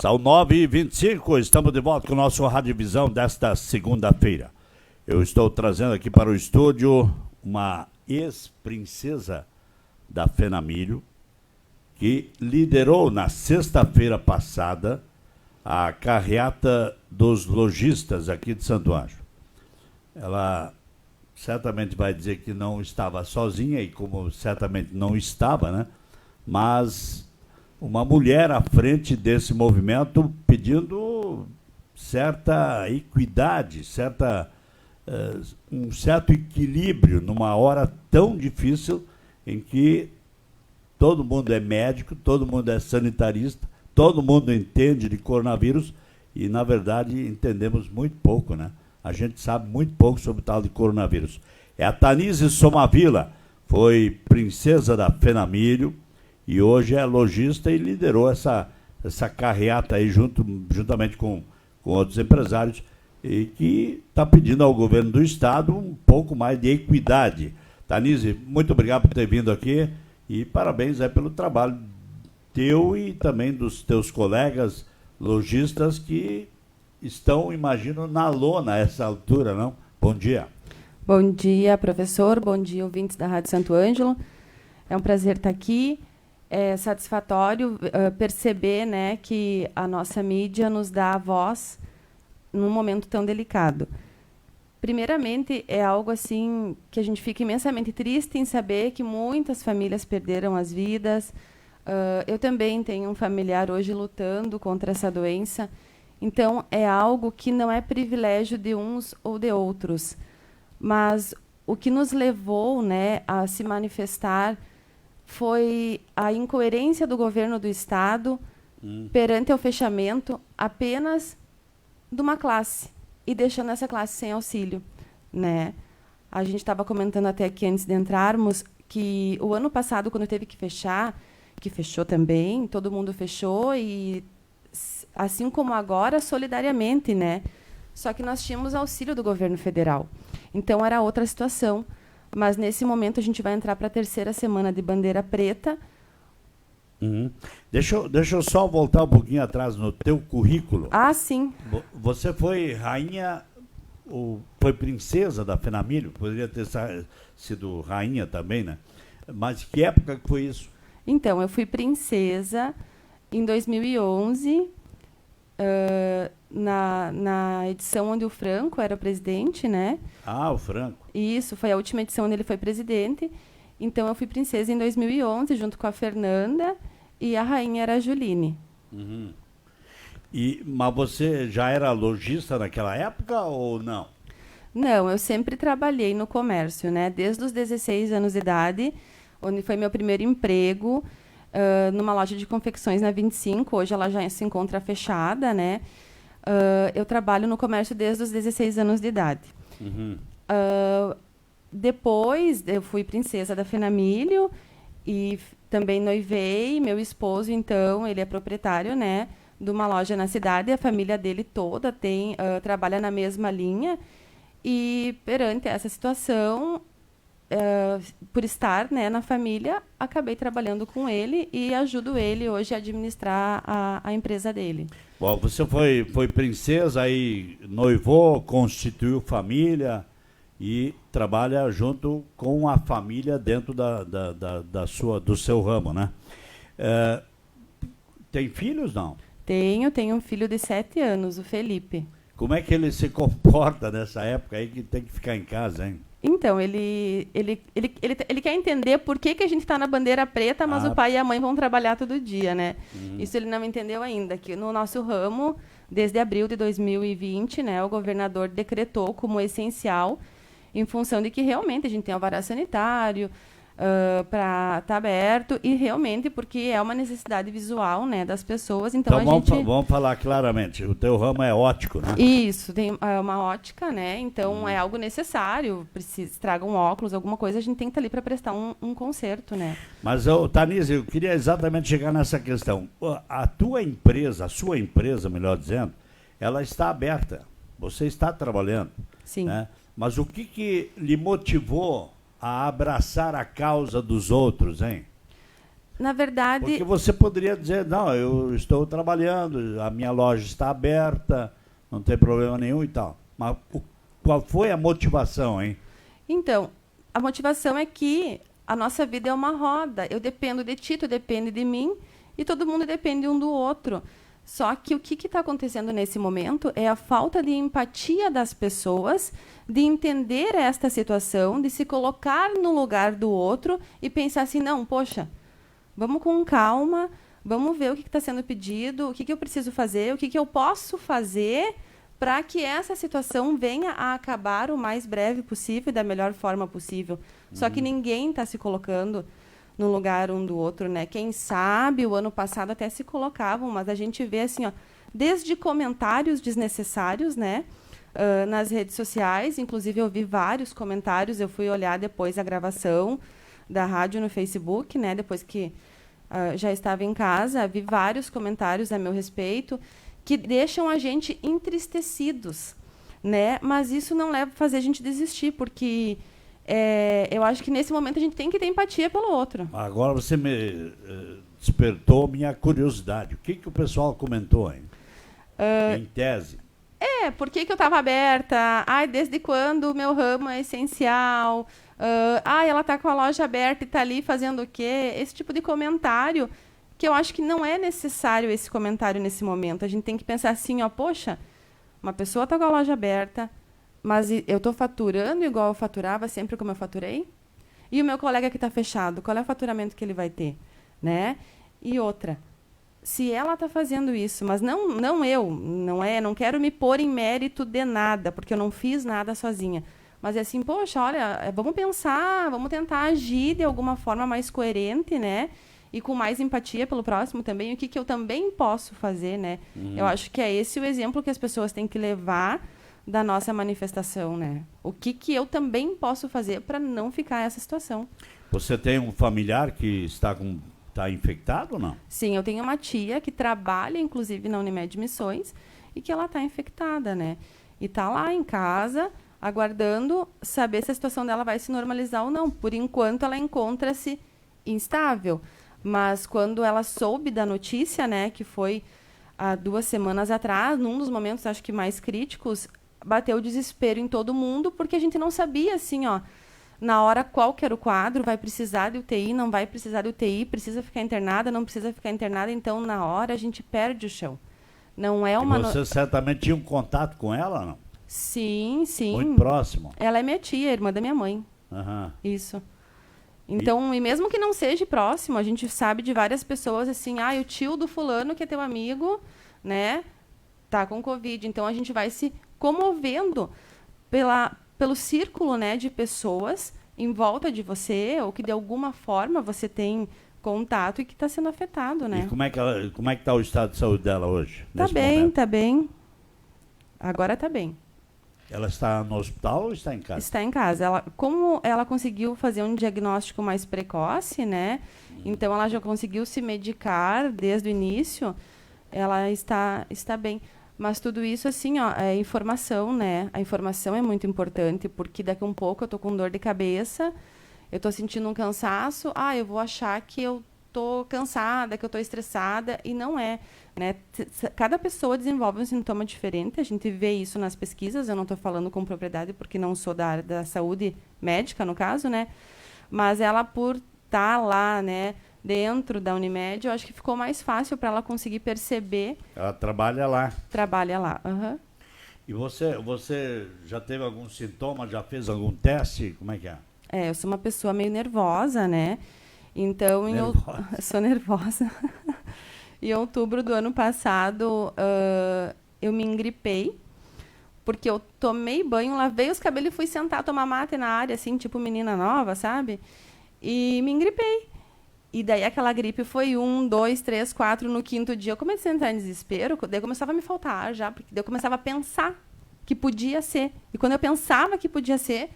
São 9h25, estamos de volta com o nosso Rádio Visão desta segunda-feira. Eu estou trazendo aqui para o estúdio uma ex-princesa da Fenamilho, que liderou na sexta-feira passada a carreata dos lojistas aqui de Santo Ângelo. Ela certamente vai dizer que não estava sozinha, e como certamente não estava, né? Mas uma mulher à frente desse movimento pedindo certa equidade, um certo equilíbrio numa hora tão difícil em que todo mundo é médico, todo mundo é sanitarista, todo mundo entende de coronavírus e, na verdade, entendemos muito pouco, né? A gente sabe muito pouco sobre o tal de coronavírus. É a Tanise Somavila, foi princesa da Fenamilho e hoje é lojista e liderou essa carreata aí juntamente com outros empresários e que está pedindo ao governo do estado um pouco mais de equidade. Tanise, muito obrigado por ter vindo aqui e parabéns aí pelo trabalho teu e também dos teus colegas lojistas que estão, imagino, na lona a essa altura, não? Bom dia. Bom dia, professor. Bom dia, ouvintes da Rádio Santo Ângelo. É um prazer estar aqui. É satisfatório perceber, né, que a nossa mídia nos dá a voz num momento tão delicado. Primeiramente, é algo assim que a gente fica imensamente triste em saber que muitas famílias perderam as vidas. Eu também tenho um familiar hoje lutando contra essa doença. Então, é algo que não é privilégio de uns ou de outros. Mas o que nos levou, né, a se manifestar foi a incoerência do governo do Estado perante o fechamento apenas de uma classe e deixando essa classe sem auxílio, né? A gente estava comentando até aqui antes de entrarmos que o ano passado, quando teve que fechar, que fechou também, todo mundo fechou e assim como agora, solidariamente, né? Só que nós tínhamos auxílio do governo federal. Então, era outra situação. Mas, nesse momento, a gente vai entrar para a terceira semana de bandeira preta. Deixa eu só voltar um pouquinho atrás no teu currículo. Ah, sim. Você foi rainha, ou foi princesa da Fenamilho? Poderia ter sido rainha também, né? Mas que época que foi isso? Então, eu fui princesa em 2011, na edição onde o Franco era presidente, né? Ah, o Franco. Isso, foi a última edição onde ele foi presidente. Então, eu fui princesa em 2011, junto com a Fernanda, e a rainha era a Juline. Mas você já era lojista naquela época ou não? Não, eu sempre trabalhei no comércio, né? Desde os 16 anos de idade, onde foi meu primeiro emprego, numa loja de confecções na 25, hoje ela já se encontra fechada, né? Eu trabalho no comércio desde os 16 anos de idade. Depois, eu fui princesa da Fenamilho e também noivei. Meu esposo, então, ele é proprietário, né, de uma loja na cidade. A família dele toda trabalha na mesma linha. E, perante essa situação, por estar, né, na família, acabei trabalhando com ele e ajudo ele hoje a administrar a empresa dele. Bom, você foi princesa, aí noivou, constituiu família e trabalha junto com a família dentro do seu ramo, né? Tem filhos, não? Tenho um filho de 7 anos, o Felipe. Como é que ele se comporta nessa época aí que tem que ficar em casa, hein? Então, ele quer entender por que a gente está na bandeira preta, mas o pai e a mãe vão trabalhar todo dia, né? Isso ele não entendeu ainda, que no nosso ramo, desde abril de 2020, né, o governador decretou como essencial, em função de que realmente a gente tem alvará sanitário para estar aberto e realmente porque é uma necessidade visual, né, das pessoas. Então vamos falar claramente, o teu ramo é ótico, né? Isso, tem uma ótica, né? Então é algo necessário, traga um óculos, alguma coisa, a gente tem que estar ali para prestar um conserto, né? Mas, Tanise, eu queria exatamente chegar nessa questão. A tua empresa, a sua empresa, melhor dizendo, ela está aberta, você está trabalhando. Sim. Né? Mas o que lhe motivou a abraçar a causa dos outros, hein? Na verdade... Porque você poderia dizer, não, eu estou trabalhando, a minha loja está aberta, não tem problema nenhum e tal. Mas qual foi a motivação, hein? Então, a motivação é que a nossa vida é uma roda. Eu dependo de ti, tu depende de mim, e todo mundo depende um do outro. Só que o que está acontecendo nesse momento é a falta de empatia das pessoas, de entender esta situação, de se colocar no lugar do outro e pensar assim, não, poxa, vamos com calma, vamos ver o que está sendo pedido, o que eu preciso fazer, o que eu posso fazer para que essa situação venha a acabar o mais breve possível e da melhor forma possível. Só que ninguém está se colocando no lugar um do outro, né? Quem sabe, o ano passado até se colocavam, mas a gente vê assim, ó, desde comentários desnecessários, né? Nas redes sociais, inclusive eu vi vários comentários, eu fui olhar depois a gravação da rádio no Facebook, né? Depois que já estava em casa, vi vários comentários a meu respeito que deixam a gente entristecidos, né? Mas isso não leva a fazer a gente desistir, porque eu acho que nesse momento a gente tem que ter empatia pelo outro. Agora você me despertou minha curiosidade. O que o pessoal comentou, hein? Em tese. Por que eu estava aberta? Ai, desde quando o meu ramo é essencial? Ela está com a loja aberta e está ali fazendo o quê? Esse tipo de comentário que eu acho que não é necessário esse comentário nesse momento. A gente tem que pensar assim, ó, poxa, uma pessoa está com a loja aberta, mas eu estou faturando igual eu faturava sempre como eu faturei? E o meu colega que está fechado, qual é o faturamento que ele vai ter? Né? E outra, se ela está fazendo isso, mas não eu, não quero me pôr em mérito de nada, porque eu não fiz nada sozinha. Mas é assim, poxa, olha, vamos pensar, vamos tentar agir de alguma forma mais coerente, né? E com mais empatia pelo próximo também, o que eu também posso fazer, né? Eu acho que é esse o exemplo que as pessoas têm que levar da nossa manifestação, né? O que eu também posso fazer para não ficar essa situação. Você tem um familiar que está infectado ou não? Sim, eu tenho uma tia que trabalha, inclusive, na Unimed Missões, e que ela está infectada, né? E está lá em casa, aguardando saber se a situação dela vai se normalizar ou não. Por enquanto, ela encontra-se instável. Mas quando ela soube da notícia, né, que foi há 2 semanas atrás, num dos momentos, acho que mais críticos, bateu o desespero em todo mundo, porque a gente não sabia, assim, ó, na hora qual que era o quadro, vai precisar de UTI, não vai precisar de UTI, precisa ficar internada, não precisa ficar internada, então, na hora, a gente perde o chão. Não é uma... E você certamente tinha um contato com ela, não? Sim, sim. Muito próximo. Ela é minha tia, irmã da minha mãe. Uhum. Isso. Então, e mesmo que não seja próximo, a gente sabe de várias pessoas assim, o tio do fulano que é teu amigo, né, tá com Covid. Então, a gente vai se comovendo pelo círculo, né, de pessoas em volta de você, ou que de alguma forma você tem contato e que está sendo afetado, né? E como é que está o estado de saúde dela hoje? Tá bem, tá bem. Agora tá bem. Ela está no hospital ou está em casa? Está em casa. Como ela conseguiu fazer um diagnóstico mais precoce, né? Então, ela já conseguiu se medicar desde o início. Ela está bem. Mas tudo isso, assim, ó, é informação, né? A informação é muito importante, porque daqui a um pouco eu estou com dor de cabeça, eu estou sentindo um cansaço, eu vou achar que eu estou cansada, que eu estou estressada, e não é, né? Cada pessoa desenvolve um sintoma diferente, a gente vê isso nas pesquisas, eu não estou falando com propriedade porque não sou da área da saúde médica, no caso, né? Mas ela, por estar lá, né, dentro da Unimed, eu acho que ficou mais fácil para ela conseguir perceber. Ela trabalha lá. Trabalha lá, aham. E você já teve algum sintoma, já fez algum teste? Como é que é? Eu sou uma pessoa meio nervosa, né? Então, eu sou nervosa. Em outubro do ano passado, eu me engripei, porque eu tomei banho, lavei os cabelos e fui sentar, tomar mate na área, assim, tipo menina nova, sabe? E me engripei. E daí aquela gripe foi 1, 2, 3, 4, no 5º dia eu comecei a entrar em desespero, daí começava a me faltar ar já, porque daí eu começava a pensar que podia ser. E quando eu pensava que podia ser,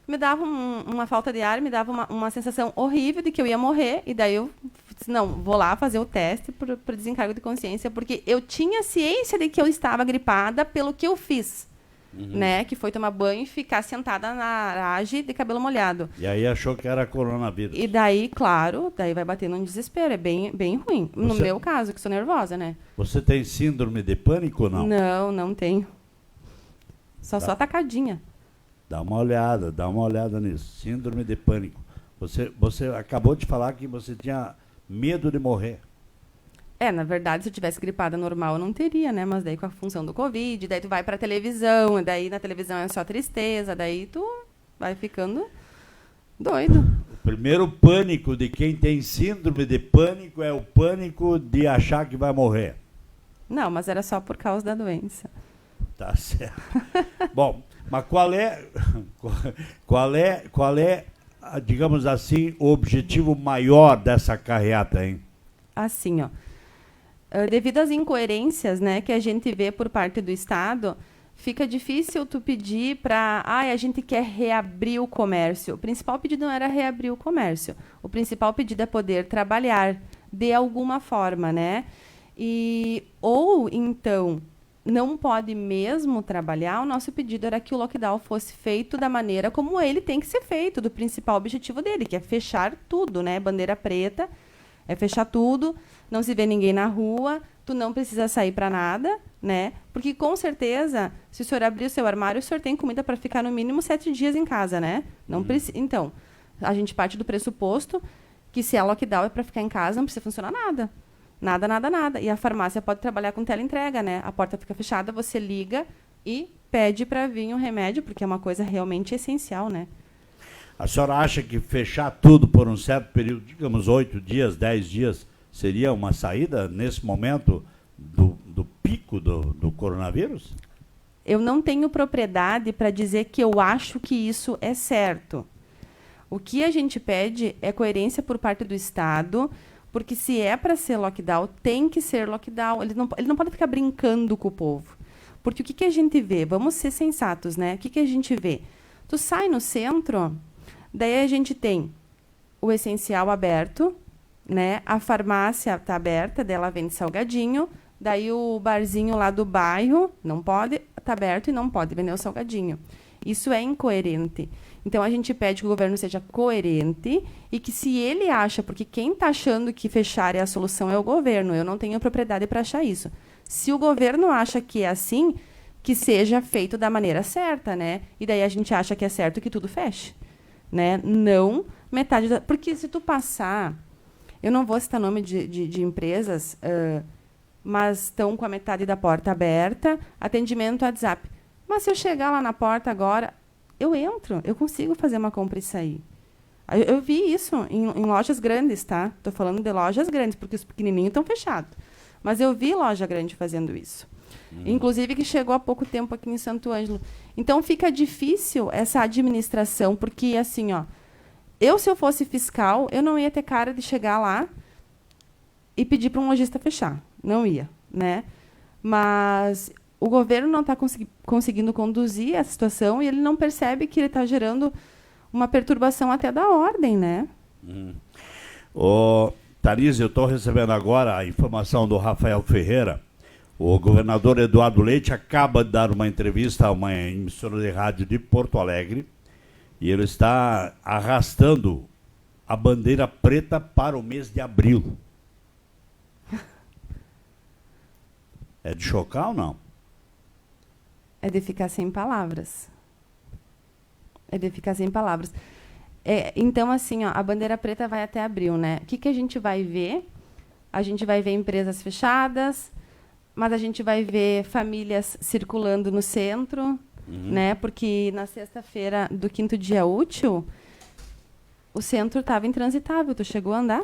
me dava uma falta de ar, me dava uma sensação horrível de que eu ia morrer, e daí eu disse, não, vou lá fazer o teste por desencargo de consciência, porque eu tinha ciência de que eu estava gripada pelo que eu fiz. né? Que foi tomar banho e ficar sentada na laje de cabelo molhado. E aí achou que era coronavírus. E daí, claro, daí vai bater num desespero. É bem, bem ruim. No meu caso, que sou nervosa, né? Você tem síndrome de pânico ou não? Não, não tenho. Só atacadinha. Dá uma olhada nisso. Síndrome de pânico. Você acabou de falar que você tinha medo de morrer. Na verdade, se eu tivesse gripada normal, eu não teria, né? Mas daí com a função do Covid, daí tu vai pra televisão, daí na televisão é só tristeza, daí tu vai ficando doido. O primeiro pânico de quem tem síndrome de pânico é o pânico de achar que vai morrer. Não, mas era só por causa da doença. Tá certo. Bom, mas qual é, digamos assim, o objetivo maior dessa carreata, hein? Assim, ó. Devido às incoerências, né, que a gente vê por parte do Estado, fica difícil tu pedir para... a gente quer reabrir o comércio. O principal pedido não era reabrir o comércio. O principal pedido é poder trabalhar de alguma forma, né? Ou, então, não pode mesmo trabalhar, o nosso pedido era que o lockdown fosse feito da maneira como ele tem que ser feito, do principal objetivo dele, que é fechar tudo, né? Bandeira preta, é fechar tudo, não se vê ninguém na rua, tu não precisa sair para nada, né? Porque, com certeza, se o senhor abrir o seu armário, o senhor tem comida para ficar no mínimo 7 dias em casa, né? Não Então, a gente parte do pressuposto que se é lockdown é para ficar em casa, não precisa funcionar nada. Nada, nada, nada. E a farmácia pode trabalhar com teleentrega, né? A porta fica fechada, você liga e pede para vir um remédio, porque é uma coisa realmente essencial, né? A senhora acha que fechar tudo por um certo período, digamos 8 dias, 10 dias, seria uma saída nesse momento do pico do coronavírus? Eu não tenho propriedade para dizer que eu acho que isso é certo. O que a gente pede é coerência por parte do Estado, porque se é para ser lockdown, tem que ser lockdown. Ele não pode ficar brincando com o povo. Porque o que a gente vê? Vamos ser sensatos, né? O que a gente vê? Tu sai no centro, daí a gente tem o essencial aberto, né? A farmácia está aberta, daí ela vende salgadinho. Daí o barzinho lá do bairro não pode, está aberto e não pode vender o salgadinho. Isso é incoerente. Então, a gente pede que o governo seja coerente e que, se ele acha, porque quem está achando que fechar é a solução é o governo, eu não tenho propriedade para achar isso. Se o governo acha que é assim, que seja feito da maneira certa, né? E daí a gente acha que é certo que tudo feche, né? Não metade da... Porque se tu passar... Eu não vou citar nome de empresas, mas estão com a metade da porta aberta, atendimento WhatsApp. Mas se eu chegar lá na porta agora... Eu entro, eu consigo fazer uma compra e sair. Eu vi isso em lojas grandes, tá? Estou falando de lojas grandes, porque os pequenininhos estão fechados. Mas eu vi loja grande fazendo isso. Inclusive, que chegou há pouco tempo aqui em Santo Ângelo. Então, fica difícil essa administração, porque, assim, ó, se eu fosse fiscal, eu não ia ter cara de chegar lá e pedir para um lojista fechar. Não ia, né? Mas... o governo não está conseguindo conduzir a situação e ele não percebe que ele está gerando uma perturbação até da ordem, né? Thaís, eu estou recebendo agora a informação do Rafael Ferreira. O governador Eduardo Leite acaba de dar uma entrevista a uma emissora de rádio de Porto Alegre e ele está arrastando a bandeira preta para o mês de abril. É de chocar ou não? É de ficar sem palavras. É de ficar sem palavras. Então, assim, ó, a bandeira preta vai até abril, né? O que a gente vai ver? A gente vai ver empresas fechadas, mas a gente vai ver famílias circulando no centro, né? Porque na sexta-feira do 5º dia útil, o centro estava intransitável. Tu chegou a andar?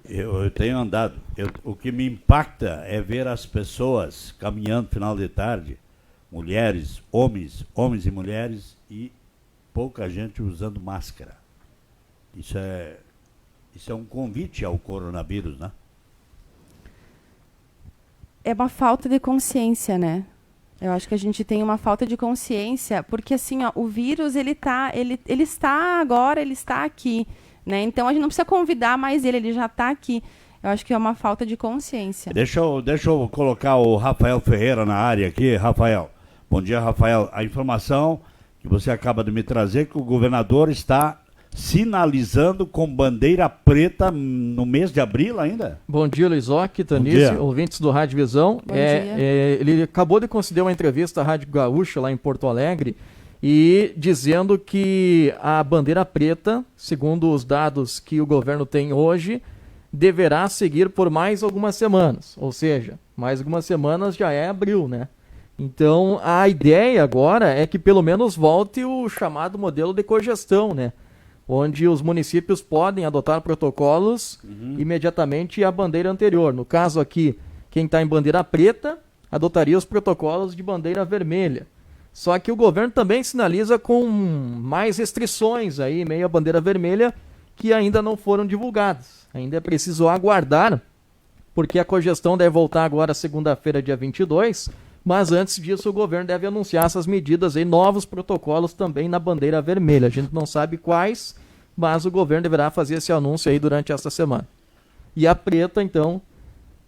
Eu tenho andado. O que me impacta é ver as pessoas caminhando no final de tarde, mulheres, homens e mulheres, e pouca gente usando máscara. Isso é um convite ao coronavírus, né? É uma falta de consciência, né? Eu acho que a gente tem uma falta de consciência, porque, assim, ó, o vírus, ele está agora, ele está aqui, né? Então, a gente não precisa convidar mais ele já está aqui. Eu acho que é uma falta de consciência. Deixa eu colocar o Rafael Ferreira na área aqui. Rafael, Bom dia, Rafael. A informação que você acaba de me trazer é que o governador está sinalizando com bandeira preta no mês de abril ainda? Bom dia, Luizoc, Tanice, ouvintes do Rádio Visão. Ele acabou de conceder uma entrevista à Rádio Gaúcha, lá em Porto Alegre, e dizendo que a bandeira preta, segundo os dados que o governo tem hoje, deverá seguir por mais algumas semanas. Ou seja, mais algumas semanas já é abril, né? Então, a ideia agora é que pelo menos volte o chamado modelo de cogestão, né? Onde os municípios podem adotar protocolos imediatamente à bandeira anterior. No caso aqui, quem está em bandeira preta adotaria os protocolos de bandeira vermelha. Só que o governo também sinaliza com mais restrições aí, meio à bandeira vermelha, que ainda não foram divulgadas. Ainda é preciso aguardar, porque a cogestão deve voltar agora segunda-feira, dia 22, mas antes disso o governo deve anunciar essas medidas aí, novos protocolos também na bandeira vermelha. A gente não sabe quais, mas o governo deverá fazer esse anúncio aí durante esta semana. E a preta, então,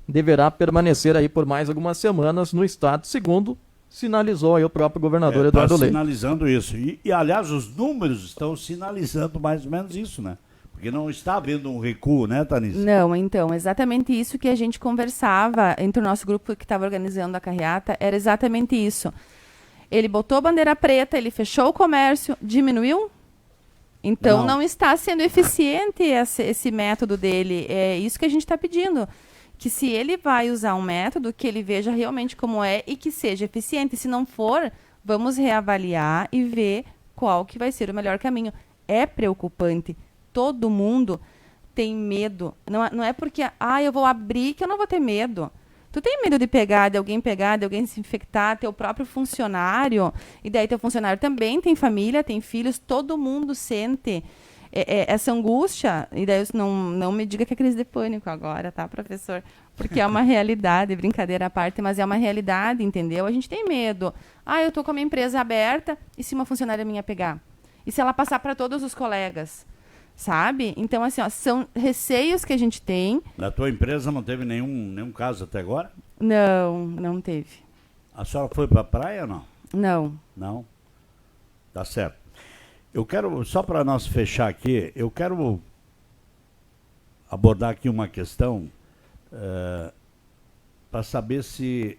deverá permanecer aí por mais algumas semanas no estado, segundo sinalizou aí o próprio governador Eduardo Leite. Sinalizando isso. E, aliás, os números estão sinalizando mais ou menos isso, né? Porque não está havendo um recuo, né, Tanice? Não, então, exatamente isso que a gente conversava entre o nosso grupo que estava organizando a carreata, era exatamente isso. Ele botou bandeira preta, ele fechou o comércio, diminuiu? Então não está sendo eficiente esse método dele. É isso que a gente está pedindo. Que se ele vai usar um método, que ele veja realmente como é e que seja eficiente. Se não for, vamos reavaliar e ver qual que vai ser o melhor caminho. É preocupante. Todo mundo tem medo. Não é porque, eu vou abrir que eu não vou ter medo. Tu tem medo de alguém se infectar, teu próprio funcionário, e daí teu funcionário também tem família, tem filhos, todo mundo sente essa angústia, e daí não me diga que é crise de pânico agora, tá, professor? Porque é uma realidade, brincadeira à parte, mas é uma realidade, entendeu? A gente tem medo. Eu tô com a minha empresa aberta, e se uma funcionária minha pegar? E se ela passar para todos os colegas? Sabe? Então, assim, são receios que a gente tem. Na tua empresa não teve nenhum caso até agora? Não teve. A senhora foi para a praia ou não? Não. Não? Tá certo. Eu quero, só para nós fechar aqui, eu quero abordar aqui uma questão para saber se,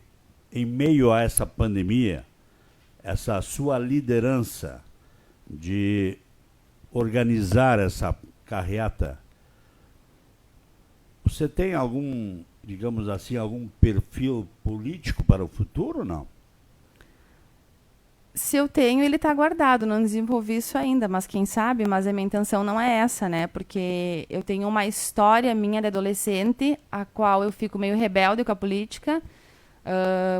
em meio a essa pandemia, essa sua liderança de organizar essa carreata, você tem algum, digamos assim, algum perfil político para o futuro ou não? Se eu tenho, ele está guardado, não desenvolvi isso ainda, mas quem sabe, mas a minha intenção não é essa, né? Porque eu tenho uma história minha de adolescente, a qual eu fico meio rebelde com a política,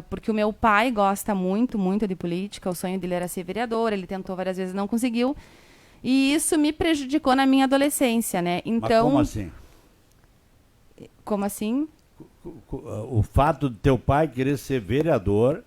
porque o meu pai gosta muito, muito de política, o sonho dele era ser vereador, ele tentou várias vezes, não conseguiu. E isso me prejudicou na minha adolescência, né? Então, mas como assim? Como assim? O fato de teu pai querer ser vereador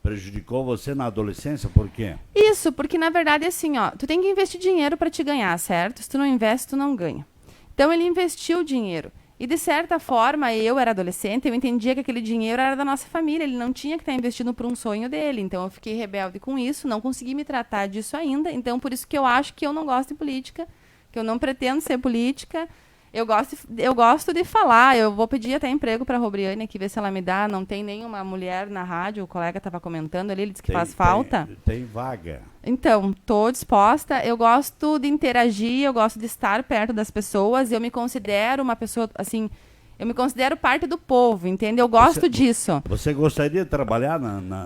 prejudicou você na adolescência, por quê? Isso, porque na verdade assim, tu tem que investir dinheiro para te ganhar, certo? Se tu não investe, tu não ganha. Então ele investiu o dinheiro. E de certa forma, eu era adolescente, eu entendia que aquele dinheiro era da nossa família, ele não tinha que estar investindo por um sonho dele. Então eu fiquei rebelde com isso, não consegui me tratar disso ainda. Então por isso que eu acho que eu não gosto de política, que eu não pretendo ser política. Eu gosto de falar, eu vou pedir até emprego para a Robriane aqui, ver se ela me dá. Não tem nenhuma mulher na rádio, o colega estava comentando ali, ele disse que faz falta. Tem vaga. Então, estou disposta, eu gosto de interagir, eu gosto de estar perto das pessoas, eu me considero uma pessoa, assim, eu me considero parte do povo, entende? Eu gosto disso. Você gostaria de trabalhar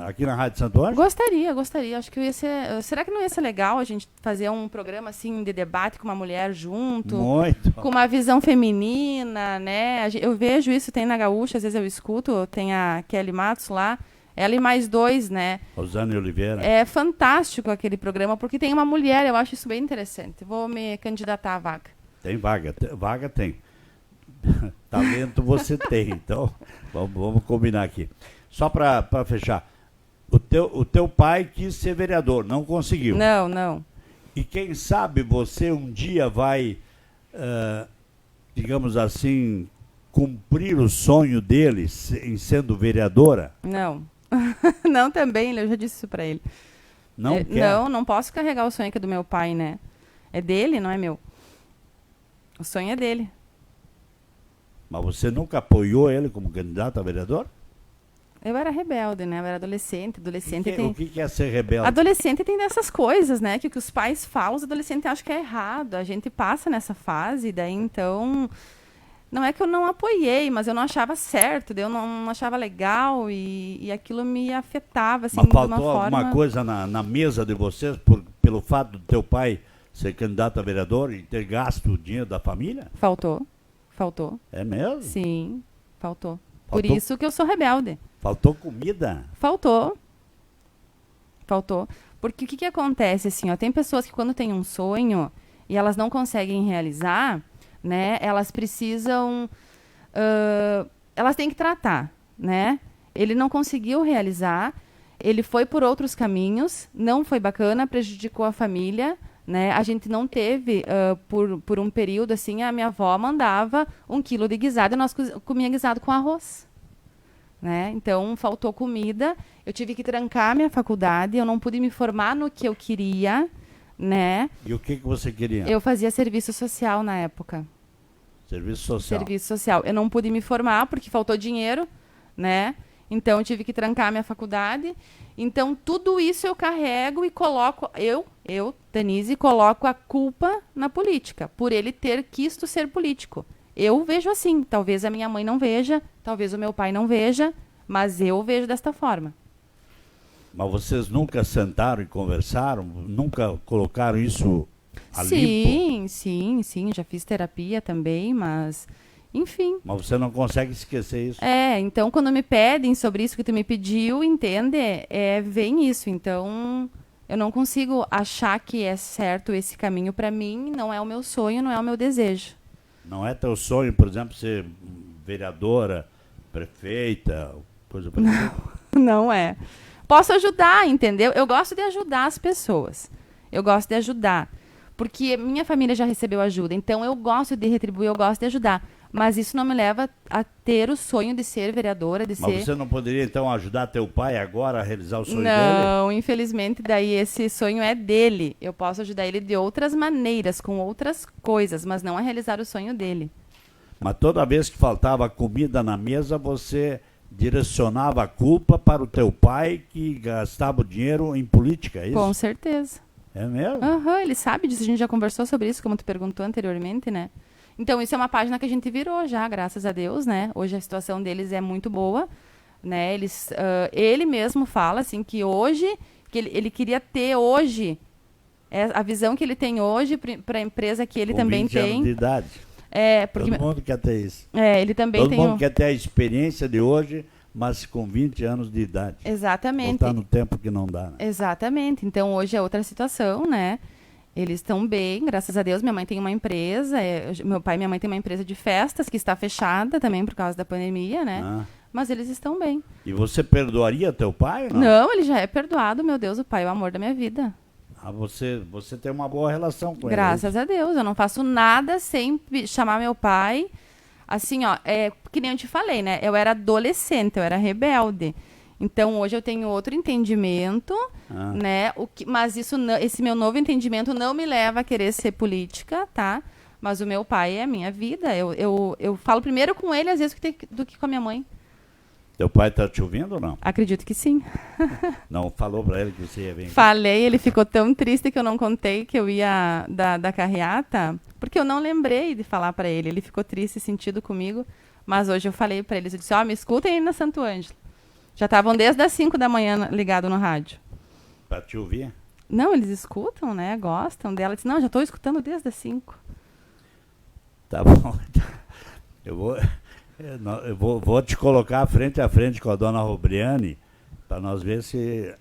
aqui na Rádio Santo Ângelo? Gostaria. Acho que ia ser... Será que não ia ser legal a gente fazer um programa assim de debate com uma mulher junto? Muito. Com uma visão feminina, né? Eu vejo isso, tem na Gaúcha, às vezes eu escuto, tem a Kelly Matos lá, ela e mais dois, né? Rosane Oliveira. É fantástico aquele programa, porque tem uma mulher, eu acho isso bem interessante. Vou me candidatar à vaga. Tem vaga, vaga tem. Talento você tem, então vamos combinar aqui. Só para fechar, o teu pai quis ser vereador, não conseguiu. Não. E quem sabe você um dia vai, digamos assim, cumprir o sonho dele em sendo vereadora? Não. Não, também, eu já disse isso pra ele. Não quer? Não posso carregar o sonho que é do meu pai, né? É dele, não é meu. O sonho é dele. Mas você nunca apoiou ele como candidato a vereador? Eu era rebelde, né? Eu era adolescente. O que é ser rebelde? Adolescente tem dessas coisas, né? Que o que os pais falam, os adolescentes acham que é errado. A gente passa nessa fase, daí então... Não é que eu não apoiei, mas eu não achava certo, eu não achava legal e aquilo me afetava, assim, mas de uma faltou forma... alguma coisa na mesa de vocês pelo fato do teu pai ser candidato a vereador e ter gasto o dinheiro da família? Faltou. É mesmo? Sim, faltou. Faltou? Por isso que eu sou rebelde. Faltou comida? Faltou. Porque o que acontece, assim, ó, tem pessoas que quando têm um sonho e elas não conseguem realizar, né, elas precisam... elas têm que tratar, né? Ele não conseguiu realizar, ele foi por outros caminhos, não foi bacana, prejudicou a família, né? A gente não teve, por um período, assim, a minha avó mandava 1 quilo de guisado e nós comíamos guisado com arroz. Né? Então, faltou comida, eu tive que trancar minha faculdade, eu não pude me formar no que eu queria, né? E o que você queria? Eu fazia serviço social na época. Serviço social. Serviço social. Eu não pude me formar porque faltou dinheiro, né? Então, eu tive que trancar minha faculdade. Então, tudo isso eu carrego e coloco... Eu, Denise, coloco a culpa na política, por ele ter quisto ser político. Eu vejo assim, talvez a minha mãe não veja, talvez o meu pai não veja, mas eu vejo desta forma. Mas vocês nunca sentaram e conversaram? Nunca colocaram isso a limpo? Sim, já fiz terapia também, mas enfim. Mas você não consegue esquecer isso? Então quando me pedem sobre isso que tu me pediu, entende? Vem isso, então eu não consigo achar que é certo esse caminho para mim, não é o meu sonho, não é o meu desejo. Não é teu sonho, por exemplo, ser vereadora, prefeita, coisa parecida? Não é. Posso ajudar, entendeu? Eu gosto de ajudar as pessoas. Eu gosto de ajudar. Porque minha família já recebeu ajuda. Então, eu gosto de retribuir, eu gosto de ajudar. Mas isso não me leva a ter o sonho de ser vereadora, de ser... Mas você não poderia, então, ajudar teu pai agora a realizar o sonho dele? Não, infelizmente, daí esse sonho é dele. Eu posso ajudar ele de outras maneiras, com outras coisas, mas não a realizar o sonho dele. Mas toda vez que faltava comida na mesa, você direcionava a culpa para o teu pai que gastava o dinheiro em política, é isso? Com certeza. É mesmo? Ele sabe disso, a gente já conversou sobre isso, como tu perguntou anteriormente, né? Então, isso é uma página que a gente virou já, graças a Deus, né? Hoje a situação deles é muito boa, né? Ele mesmo fala, assim, que hoje, que ele queria ter hoje, a visão que ele tem hoje para a empresa que ele com também 20 tem. anos de idade. Porque... Todo mundo quer ter isso. Ele também Todo tem... mundo quer ter a experiência de hoje, mas com 20 anos de idade. Exatamente. Voltar no tempo que não dá, né? Exatamente. Então, hoje é outra situação, né? Eles estão bem, graças a Deus. Minha mãe tem uma empresa, meu pai e minha mãe tem uma empresa de festas que está fechada também por causa da pandemia, né? Mas eles estão bem. E você perdoaria teu pai? Não, ele já é perdoado, meu Deus, o pai é o amor da minha vida. Você tem uma boa relação com ele. Graças a Deus, eu não faço nada sem chamar meu pai. Assim, ó, que nem eu te falei, né? Eu era adolescente, eu era rebelde. Então, hoje eu tenho outro entendimento, né? Mas esse meu novo entendimento não me leva a querer ser política, tá? Mas o meu pai é a minha vida. Eu falo primeiro com ele, às vezes, do que com a minha mãe. Teu pai tá te ouvindo ou não? Acredito que sim. Não falou pra ele que você ia vir? Falei, ele ficou tão triste que eu não contei que eu ia da carreata, porque eu não lembrei de falar pra ele. Ele ficou triste, sentido comigo, mas hoje eu falei pra eles, eu disse, me escutem aí na Santo Ângelo. Já estavam desde as 5 da manhã ligado no rádio. Pra te ouvir? Não, eles escutam, né? Gostam dela. Eu disse, não, já estou escutando desde as 5. Tá bom. Eu vou te colocar frente a frente com a dona Robriane para nós ver se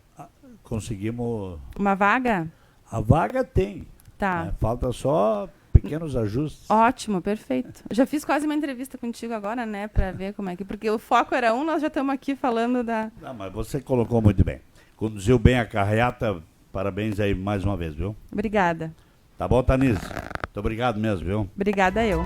conseguimos... Uma vaga? A vaga tem. Tá. Falta só pequenos ajustes. Ótimo, perfeito. Eu já fiz quase uma entrevista contigo agora, né? Para ver como é que... Porque o foco era nós já estamos aqui falando da... Não, mas você colocou muito bem. Conduziu bem a carreata. Parabéns aí mais uma vez, viu? Obrigada. Tá bom, Tanise? Muito obrigado mesmo, viu? Obrigada eu.